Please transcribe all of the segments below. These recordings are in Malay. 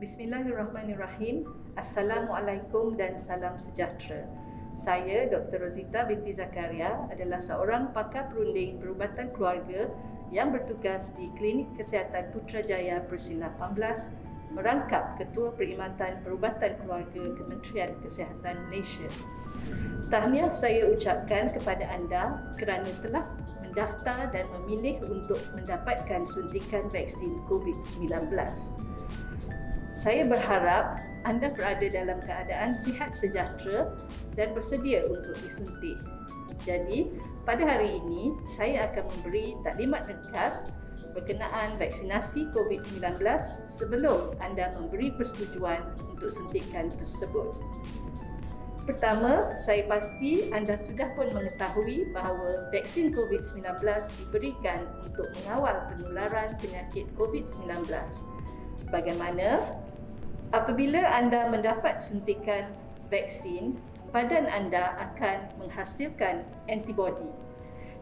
Bismillahirrahmanirrahim. Assalamualaikum dan salam sejahtera. Saya Dr. Rozita binti Zakaria adalah seorang pakar perunding perubatan keluarga yang bertugas di Klinik Kesihatan Putrajaya Persila 18, merangkap Ketua Perkhidmatan Perubatan Keluarga Kementerian Kesihatan Malaysia. Tahniah saya ucapkan kepada anda kerana telah mendaftar dan memilih untuk mendapatkan suntikan vaksin COVID-19. Saya berharap anda berada dalam keadaan sihat sejahtera dan bersedia untuk disuntik. Jadi, pada hari ini saya akan memberi taklimat ringkas berkenaan vaksinasi COVID-19 sebelum anda memberi persetujuan untuk suntikan tersebut. Pertama, saya pasti anda sudah pun mengetahui bahawa vaksin COVID-19 diberikan untuk mengawal penularan penyakit COVID-19. Bagaimana? Apabila anda mendapat suntikan vaksin, badan anda akan menghasilkan antibodi.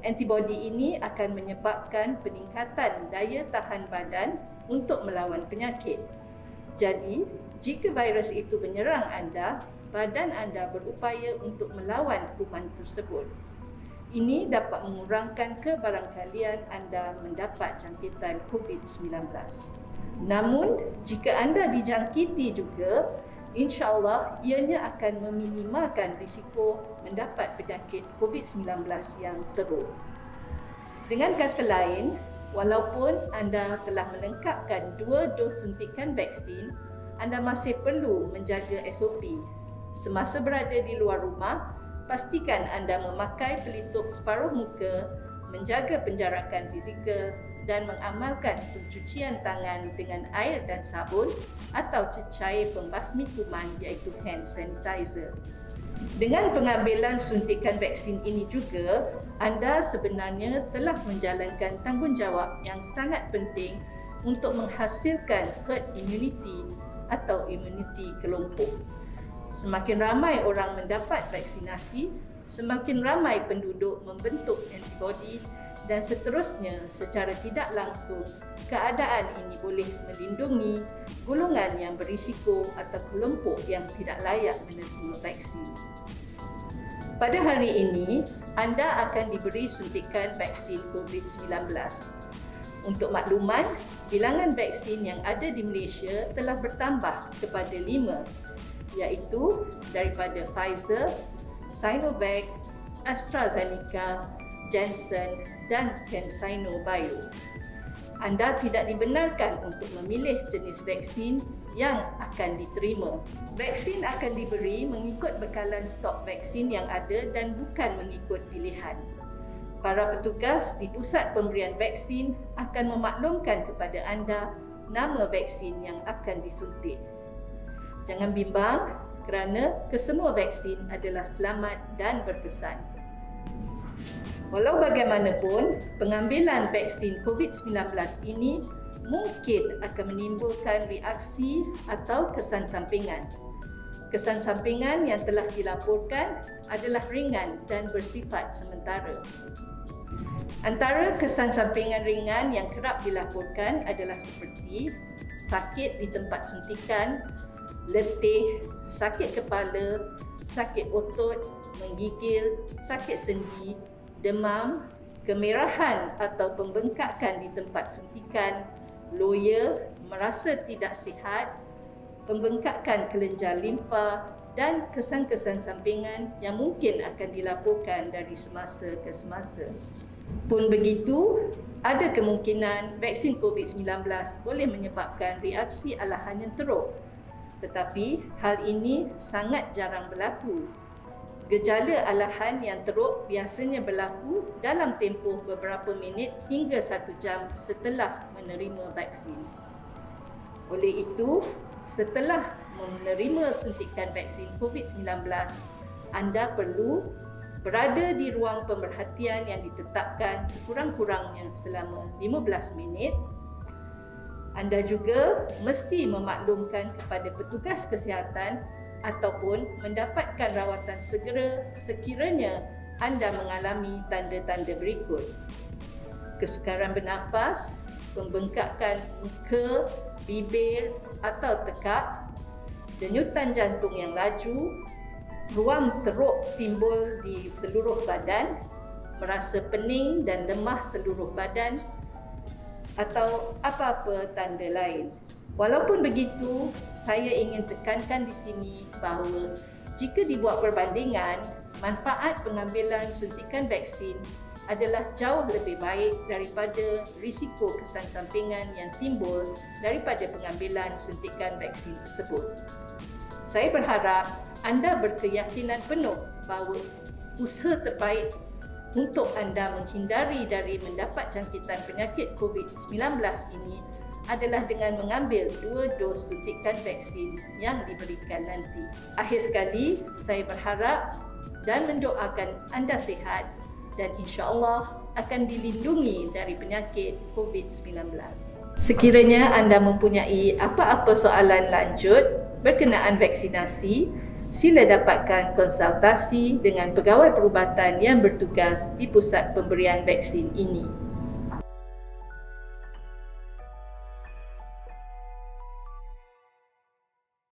Antibodi ini akan menyebabkan peningkatan daya tahan badan untuk melawan penyakit. Jadi, jika virus itu menyerang anda, badan anda berupaya untuk melawan kuman tersebut. Ini dapat mengurangkan kebarangkalian anda mendapat jangkitan COVID-19. Namun, jika anda dijangkiti juga, insya-Allah ianya akan meminimalkan risiko mendapat penyakit COVID-19 yang teruk. Dengan kata lain, walaupun anda telah melengkapkan 2 dos suntikan vaksin, anda masih perlu menjaga SOP. Semasa berada di luar rumah, pastikan anda memakai pelitup separuh muka, menjaga penjarakan fizikal dan mengamalkan pencucian tangan dengan air dan sabun atau cair pembasmi kuman iaitu hand sanitizer. Dengan pengambilan suntikan vaksin ini juga, anda sebenarnya telah menjalankan tanggungjawab yang sangat penting untuk menghasilkan herd immunity atau imuniti kelompok. Semakin ramai orang mendapat vaksinasi, semakin ramai penduduk membentuk antibodi dan seterusnya secara tidak langsung keadaan ini boleh melindungi golongan yang berisiko atau kelompok yang tidak layak menerima vaksin. Pada hari ini, anda akan diberi suntikan vaksin COVID-19. Untuk makluman, bilangan vaksin yang ada di Malaysia telah bertambah kepada 5, iaitu daripada Pfizer, Sinovac, AstraZeneca, Janssen dan CanSino Bio. Anda tidak dibenarkan untuk memilih jenis vaksin yang akan diterima. Vaksin akan diberi mengikut bekalan stok vaksin yang ada dan bukan mengikut pilihan. Para petugas di pusat pemberian vaksin akan memaklumkan kepada anda nama vaksin yang akan disuntik. Jangan bimbang kerana kesemua vaksin adalah selamat dan berkesan. Walau bagaimanapun, pengambilan vaksin COVID-19 ini mungkin akan menimbulkan reaksi atau kesan sampingan. Kesan sampingan yang telah dilaporkan adalah ringan dan bersifat sementara. Antara kesan sampingan ringan yang kerap dilaporkan adalah seperti sakit di tempat suntikan, letih, sakit kepala, sakit otot, menggigil, sakit sendi, demam, kemerahan atau pembengkakan di tempat suntikan, loya, merasa tidak sihat, pembengkakan kelenjar limfa dan kesan-kesan sampingan yang mungkin akan dilaporkan dari semasa ke semasa. Pun begitu, ada kemungkinan vaksin COVID-19 boleh menyebabkan reaksi alahan yang teruk. Tetapi hal ini sangat jarang berlaku. Gejala alahan yang teruk biasanya berlaku dalam tempoh beberapa minit hingga 1 jam setelah menerima vaksin. Oleh itu, setelah menerima suntikan vaksin COVID-19, anda perlu berada di ruang pemerhatian yang ditetapkan sekurang-kurangnya selama 15 minit. Anda juga mesti memaklumkan kepada petugas kesihatan ataupun mendapatkan rawatan segera sekiranya anda mengalami tanda-tanda berikut: kesukaran bernafas, pembengkakan muka, bibir atau tekak, denyutan jantung yang laju, ruam teruk timbul di seluruh badan, merasa pening dan lemah seluruh badan, atau apa-apa tanda lain. Walaupun begitu, saya ingin tekankan di sini bahawa jika dibuat perbandingan, manfaat pengambilan suntikan vaksin adalah jauh lebih baik daripada risiko kesan sampingan yang timbul daripada pengambilan suntikan vaksin tersebut. Saya berharap anda berkeyakinan penuh bahawa usaha terbaik untuk anda menghindari dari mendapat jangkitan penyakit COVID-19 ini adalah dengan mengambil 2 dos suntikan vaksin yang diberikan nanti. Akhir sekali, saya berharap dan mendoakan anda sihat dan insya-Allah akan dilindungi dari penyakit COVID-19. Sekiranya anda mempunyai apa-apa soalan lanjut berkenaan vaksinasi, sila dapatkan konsultasi dengan pegawai perubatan yang bertugas di pusat pemberian vaksin ini.